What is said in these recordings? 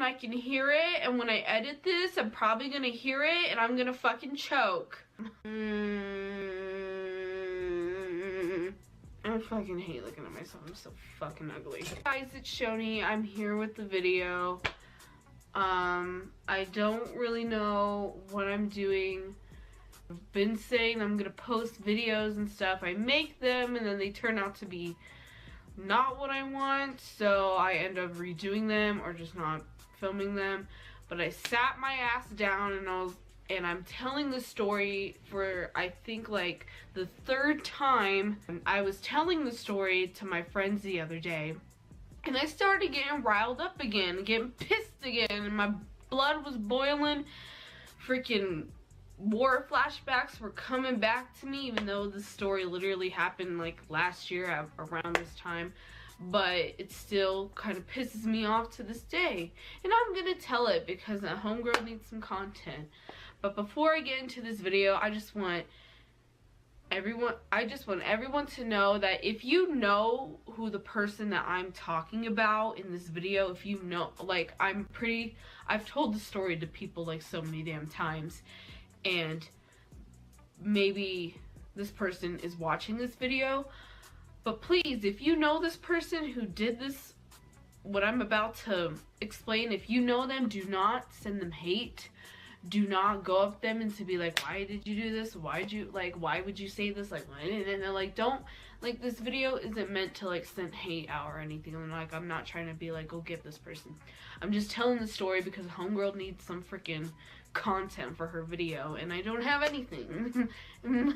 I can hear it, and when I edit this, I'm probably gonna hear it, and I'm gonna fucking choke. I fucking hate looking at myself. I'm so fucking ugly. Guys, it's Shoni. I'm here with the video. I don't really know what I'm doing. I've been saying I'm gonna post videos and stuff. I make them and then they turn out to be not what I want, so I end up redoing them or just not filming them. But I sat my ass down and I'm telling the story for, I think, like the third time. I was telling the story to my friends the other day, and I started getting riled up again, getting pissed again, and my blood was boiling. Freaking war flashbacks were coming back to me, even though the story literally happened like last year around this time. But it still kind of pisses me off to this day, and I'm gonna tell it because a homegirl needs some content. But before I get into this video, I just want everyone to know that if you know who the person that I'm talking about in this video, if you know, like, I've told the story to people like so many damn times, and maybe this person is watching this video. But please, if you know this person who did this, what I'm about to explain, if you know them, do not send them hate. Do not go up them and to be like, why did you do this? Why would you say this? Like, why didn't, and like, don't, like, this video isn't meant to like send hate out or anything. And like, I'm not trying to be like, go get this person. I'm just telling the story because homegirl needs some freaking content for her video, and I don't have anything. And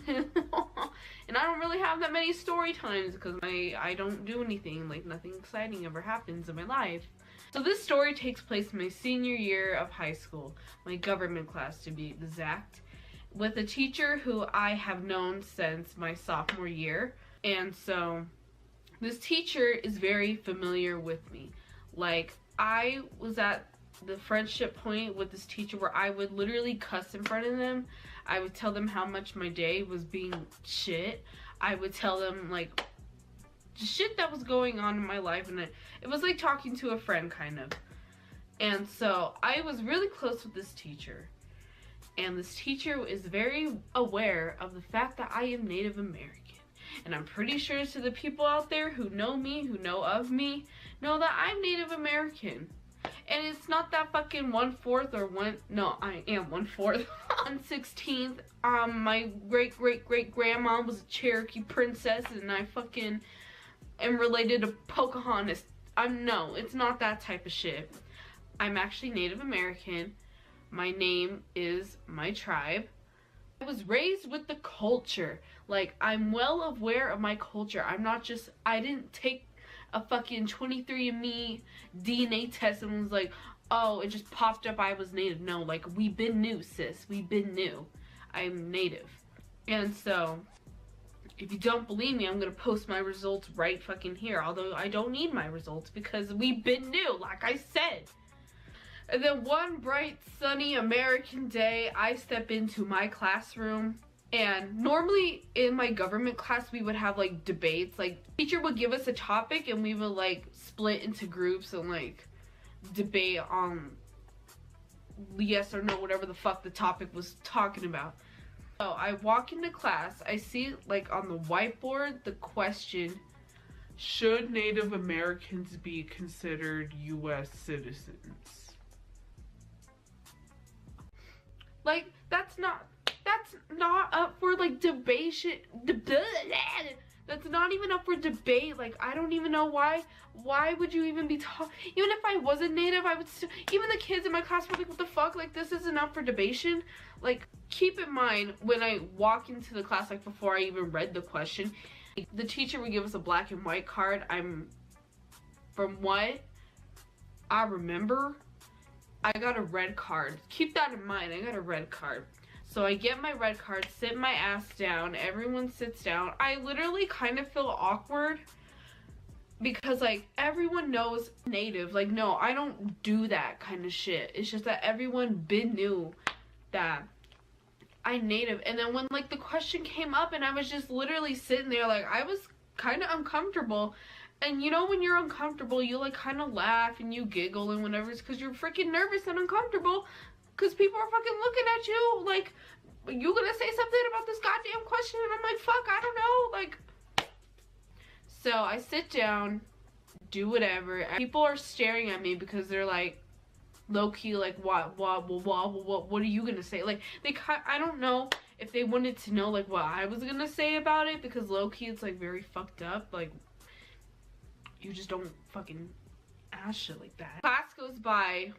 I don't really have that many story times because I don't do anything, like nothing exciting ever happens in my life. So this story takes place in my senior year of high school, my government class to be exact, with a teacher who I have known since my sophomore year. And so this teacher is very familiar with me. Like, I was at the friendship point with this teacher where I would literally cuss in front of them. I would tell them how much my day was being shit. I would tell them like shit that was going on in my life, and it was like talking to a friend kind of. And so I was really close with this teacher, and this teacher is very aware of the fact that I am Native American. And I'm pretty sure to the people out there who know me, who know of me, know that I'm Native American. And it's not that fucking 1/4 or no, I am 1/4. 1/16. My great grandma was a Cherokee princess, and I fucking am related to Pocahontas. No, it's not that type of shit. I'm actually Native American. My name is my tribe. I was raised with the culture. Like, I'm well aware of my culture. I didn't take a fucking 23andMe DNA test and was like, oh, it just popped up I was Native. No, like, we've been new, sis. We've been new. I'm Native. And so, if you don't believe me, I'm gonna post my results right fucking here. Although I don't need my results because we've been new, like I said. And then one bright, sunny American day, I step into my classroom. And normally in my government class, we would have like debates. Like, teacher would give us a topic and we would like split into groups and like debate on yes or no, whatever the fuck the topic was talking about. So I walk into class, I see like on the whiteboard the question, should Native Americans be considered US citizens? Like, that's not up for like debate. That's not even up for debate. Like, I don't even know why would you even be talking. Even if I wasn't Native, I would still, even the kids in my class were like, what the fuck, like, this isn't up for debation. Like, keep in mind when I walk into the class, like before I even read the question, the teacher would give us a black and white card. From what I remember, I got a red card. Keep that in mind, I got a red card. So I get my red card, sit my ass down, everyone sits down. I literally kind of feel awkward because like everyone knows Native. Like, no, I don't do that kind of shit. It's just that everyone been knew that I'm Native. And then when like the question came up and I was just literally sitting there, like I was kind of uncomfortable. And you know when you're uncomfortable, you like kind of laugh and you giggle and whatever. It's because you're freaking nervous and uncomfortable. Because people are fucking looking at you like, you gonna say something about this goddamn question? And I'm like, fuck, I don't know. Like, so I sit down, do whatever. And people are staring at me because they're like, low-key, like, what are you gonna say? Like, I don't know if they wanted to know, like, what I was gonna say about it. Because low-key, it's, like, very fucked up. Like, you just don't fucking ask shit like that. Class goes by,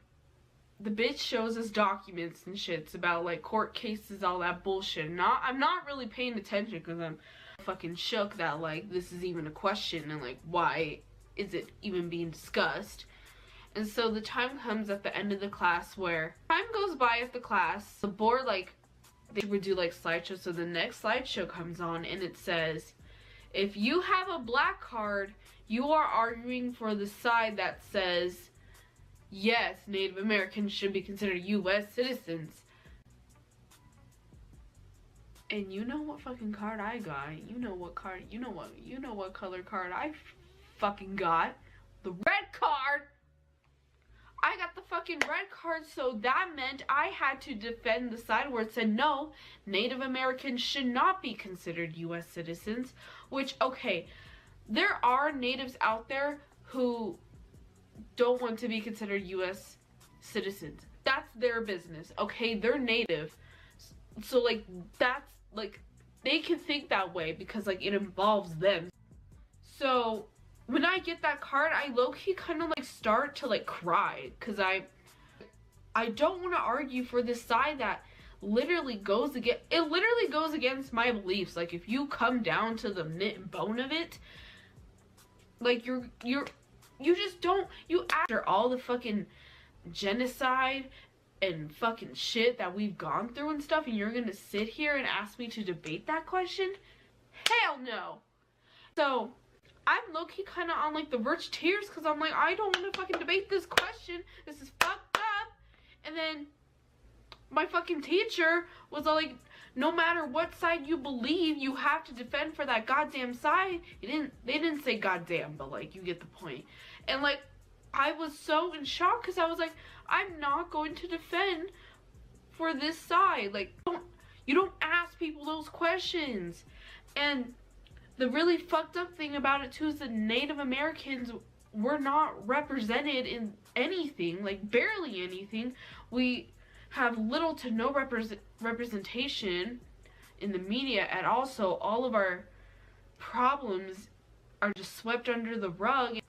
the bitch shows us documents and shits about like court cases, all that bullshit. I'm not really paying attention because I'm fucking shook that like this is even a question and like why is it even being discussed. And so the time comes at the end of the class where time goes by at the class, the board like they would do like slideshow, so the next slideshow comes on and it says, if you have a black card, you are arguing for the side that says, yes, Native Americans should be considered U.S. citizens. And you know what fucking card I got. You know what color card I fucking got. The red card. I got the fucking red card, so that meant I had to defend the side where it said, no, Native Americans should not be considered U.S. citizens. Which, okay, there are natives out there who don't want to be considered U.S. citizens. That's their business, okay? They're native. So, like, that's, like, they can think that way because, like, it involves them. So, when I get that card, I low-key kind of, like, start to, like, cry. Because I don't want to argue for this side that literally goes against my beliefs. Like, if you come down to the knit and bone of it, like, you just don't, after all the fucking genocide and fucking shit that we've gone through and stuff, and you're gonna sit here and ask me to debate that question? Hell no. So, I'm low-key kind of on, like, the verge of tears, because I'm like, I don't want to fucking debate this question. This is fucked up. And then, my fucking teacher was all like, no matter what side you believe, you have to defend for that goddamn side. They didn't say goddamn, but, like, you get the point. And, like, I was so in shock, because I was like, I'm not going to defend for this side. Like, you don't ask people those questions. And the really fucked up thing about it, too, is that Native Americans were not represented in anything, like, barely anything. We have little to no representation in the media at all, so all of our problems are just swept under the rug.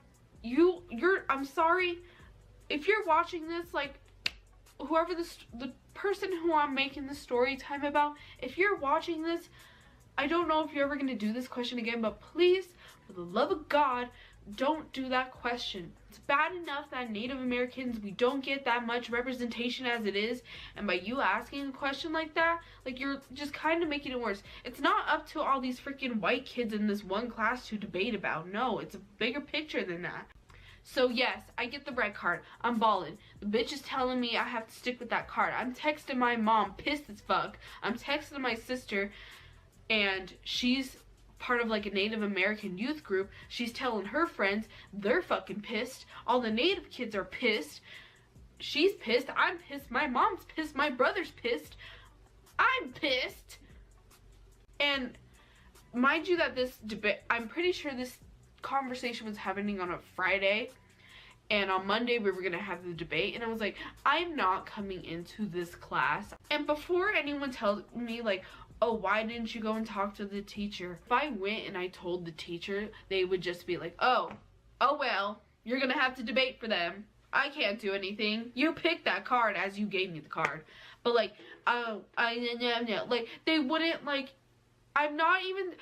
I'm sorry, if you're watching this, like, whoever the person who I'm making the story time about, if you're watching this, I don't know if you're ever going to do this question again, but please, for the love of God, don't do that question. It's bad enough that Native Americans, we don't get that much representation as it is, and by you asking a question like that, like, you're just kind of making it worse. It's not up to all these freaking white kids in this one class to debate about. No, it's a bigger picture than that. So yes, I get the red card. I'm balling. The bitch is telling me I have to stick with that card. I'm texting my mom, pissed as fuck. I'm texting my sister, and she's part of like a Native American youth group. She's telling her friends, they're fucking pissed. All the Native kids are pissed. She's pissed. I'm pissed. My mom's pissed. My brother's pissed. I'm pissed. And mind you that this debate, I'm pretty sure this conversation was happening on a Friday, and on Monday we were gonna have the debate, and I was like, I'm not coming into this class. And before anyone tells me like, oh, why didn't you go and talk to the teacher? If I went and I told the teacher, they would just be like, oh well, you're gonna have to debate for them. I can't do anything. You picked that card as you gave me the card. But like, like, they wouldn't, like, I wouldn't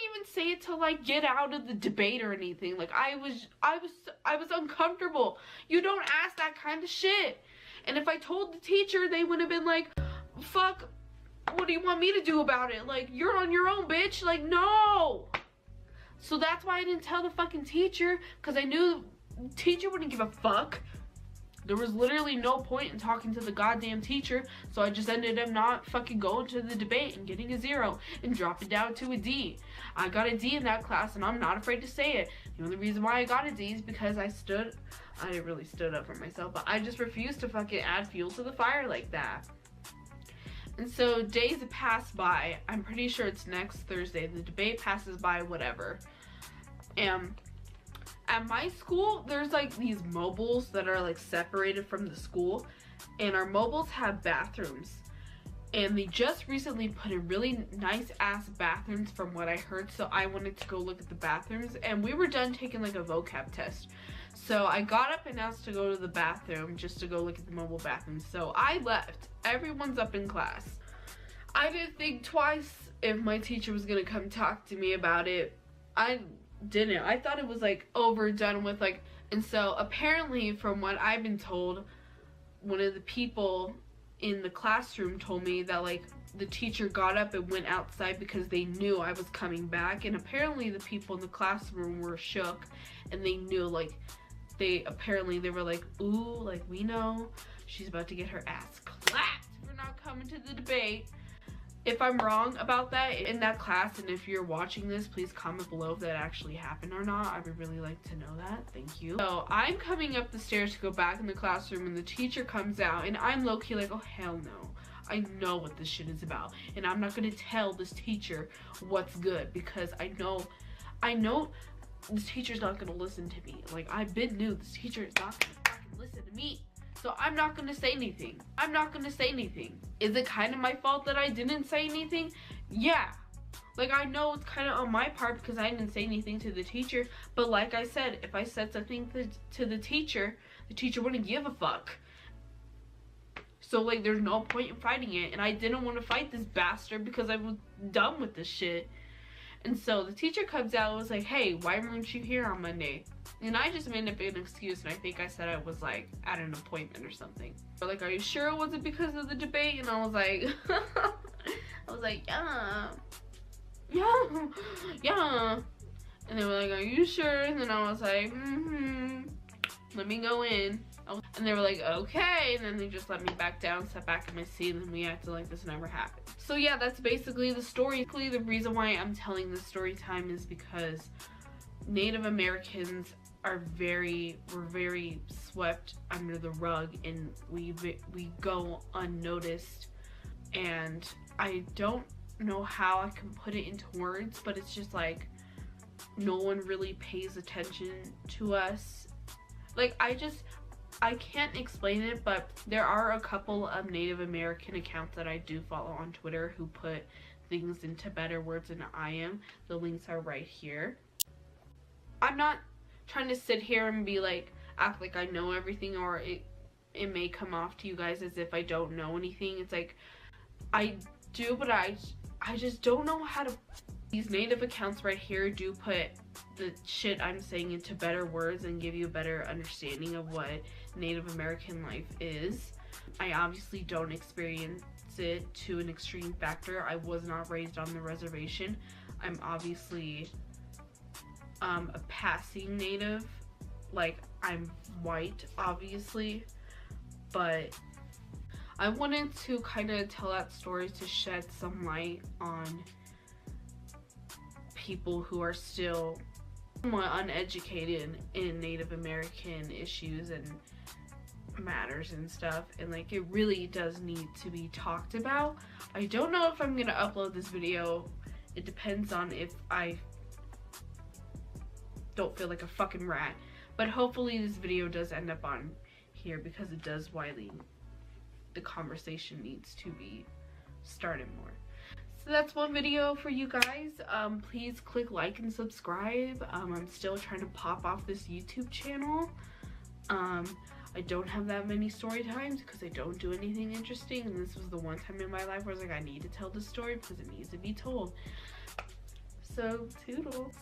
even say it to like get out of the debate or anything. Like, I was uncomfortable. You don't ask that kind of shit. And if I told the teacher, they would have been like, fuck, what do you want me to do about it? Like, you're on your own, bitch. Like, no. So that's why I didn't tell the fucking teacher, because I knew the teacher wouldn't give a fuck. there was literally no point in talking to the goddamn teacher, so I just ended up not fucking going to the debate and getting a 0 and dropping down to a D. I got a D in that class, and I'm not afraid to say it. The only reason why I got a D is because I didn't really stood up for myself, but I just refused to fucking add fuel to the fire like that. And so days pass by. I'm pretty sure it's next Thursday. The debate passes by, whatever. And at my school, there's like these mobiles that are like separated from the school, and our mobiles have bathrooms. And they just recently put in really nice ass bathrooms from what I heard, so I wanted to go look at the bathrooms, and we were done taking like a vocab test. So I got up and asked to go to the bathroom just to go look at the mobile bathroom. So I left. Everyone's up in class. I didn't think twice if my teacher was gonna come talk to me about it. I didn't. I thought it was like overdone with, like, and so apparently from what I've been told, one of the people in the classroom told me that like the teacher got up and went outside because they knew I was coming back, and apparently the people in the classroom were shook, and they knew, like, they were like, ooh, like, we know she's about to get her ass clapped for not coming to the debate. If I'm wrong about that in that class, and if you're watching this, please comment below if that actually happened or not. I would really like to know that. Thank you. So I'm coming up the stairs to go back in the classroom, and the teacher comes out, and I'm low-key like, oh hell no. I know what this shit is about, and I'm not gonna tell this teacher what's good, because I know this teacher's not gonna listen to me. Like, I've been new, this teacher is not gonna fucking listen to me. So I'm not gonna say anything. I'm not gonna say anything. Is it kind of my fault that I didn't say anything? Yeah. Like, I know it's kind of on my part because I didn't say anything to the teacher. But like I said, if I said something to the teacher wouldn't give a fuck. So, like, there's no point in fighting it. And I didn't want to fight this bastard because I was done with this shit. And so the teacher comes out and was like, hey, why weren't you here on Monday? And I just made up an excuse, and I think I said I was like at an appointment or something. They're like, are you sure it wasn't because of the debate? And I was like, yeah. And they were like, are you sure? And then I was like, let me go in. And they were like, okay. And then they just let me back down, sat back in my seat, and we acted like this never happened. So yeah, that's basically the story. The reason why I'm telling this story time is because Native Americans are we're very swept under the rug, and we go unnoticed. And I don't know how I can put it into words, but it's just like no one really pays attention to us. Like, I can't explain it, but there are a couple of Native American accounts that I do follow on Twitter who put things into better words than I am. The links are right here. I'm not trying to sit here and be like, act like I know everything, or it may come off to you guys as if I don't know anything. It's like, I do, but I just don't know how to. These Native accounts right here do put the shit I'm saying into better words and give you a better understanding of what Native American life is. I obviously don't experience it to an extreme factor. I was not raised on the reservation. I'm obviously a passing Native. Like, I'm white, obviously, but I wanted to kind of tell that story to shed some light on people who are still somewhat uneducated in Native American issues and matters and stuff, and like, it really does need to be talked about. I don't know if I'm gonna upload this video. It depends on if I don't feel like a fucking rat, but hopefully this video does end up on here because it does the conversation needs to be started more. So that's one video for you guys. Please click like and subscribe. I'm still trying to pop off this YouTube channel. I don't have that many story times because I don't do anything interesting, and this was the one time in my life where I was like, I need to tell this story because it needs to be told. So, toodles.